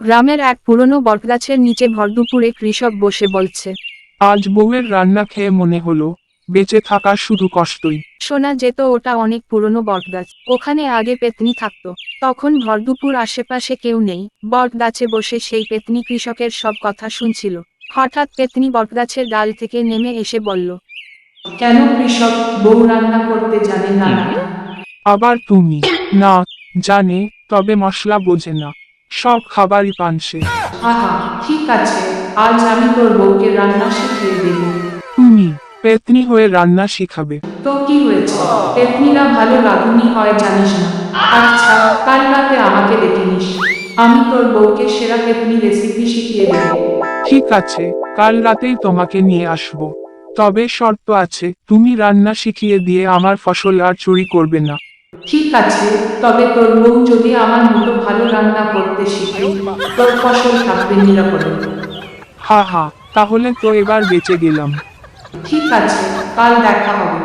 গ্রামের এক পুরনো বটগাছের নিচে ভরদুপুরে কৃষক বসে বলছে। আজ বউয়ের রান্না খেয়ে মনে হলো বেঁচে থাকা শুধু কষ্টই। শোনা যেত ওটা অনেক পুরনো বটগাছ, ওখানে আগে পেত্নী থাকতো। তখন ভরদুপুর, আশেপাশে কেউ নেই, বটগাছে বসে সেই পেত্নী কৃষকের সব কথা শুনছিল। হঠাৎ পেত্নী বটগাছের ডাল থেকে নেমে এসে বলল, কেন কৃষক বউ রান্না করতে জানে না নাকি? আবার তুমি? না, জানে, তবে মশলা বোঝে না। সব খাবারই পানসে। আহা, ঠিক আছে, আজ আমি তোর বউকে রান্না শিখিয়ে দেব। তুমি পেত্নী হয়ে রান্না শিখাবে? তো কি হয়েছে, পেত্নীরা ভালো রাঁধুনি হয় জানিস না? আচ্ছা, কাল রাতে আমাকে ডেকে নিস, আমি তোর বউকে সেরা পেত্নী রেসিপি শিখিয়ে দেব। ঠিক আছে, কাল রাতেই তোমাকে নিয়ে আসব। তবে শর্ত আছে, তুমি রান্না শিখিয়ে দিয়ে আমার ফসল আর চুরি করবে না। ঠিক আছে, তবে তোর বউ যদি আমার মতো ভালো রান্না করতে শিখে, তোর ফসল থাকবে নিরাপদে। হা হা, তাহলে তো এবার বেঁচে গেলাম। ঠিক আছে, কাল দেখা হবে।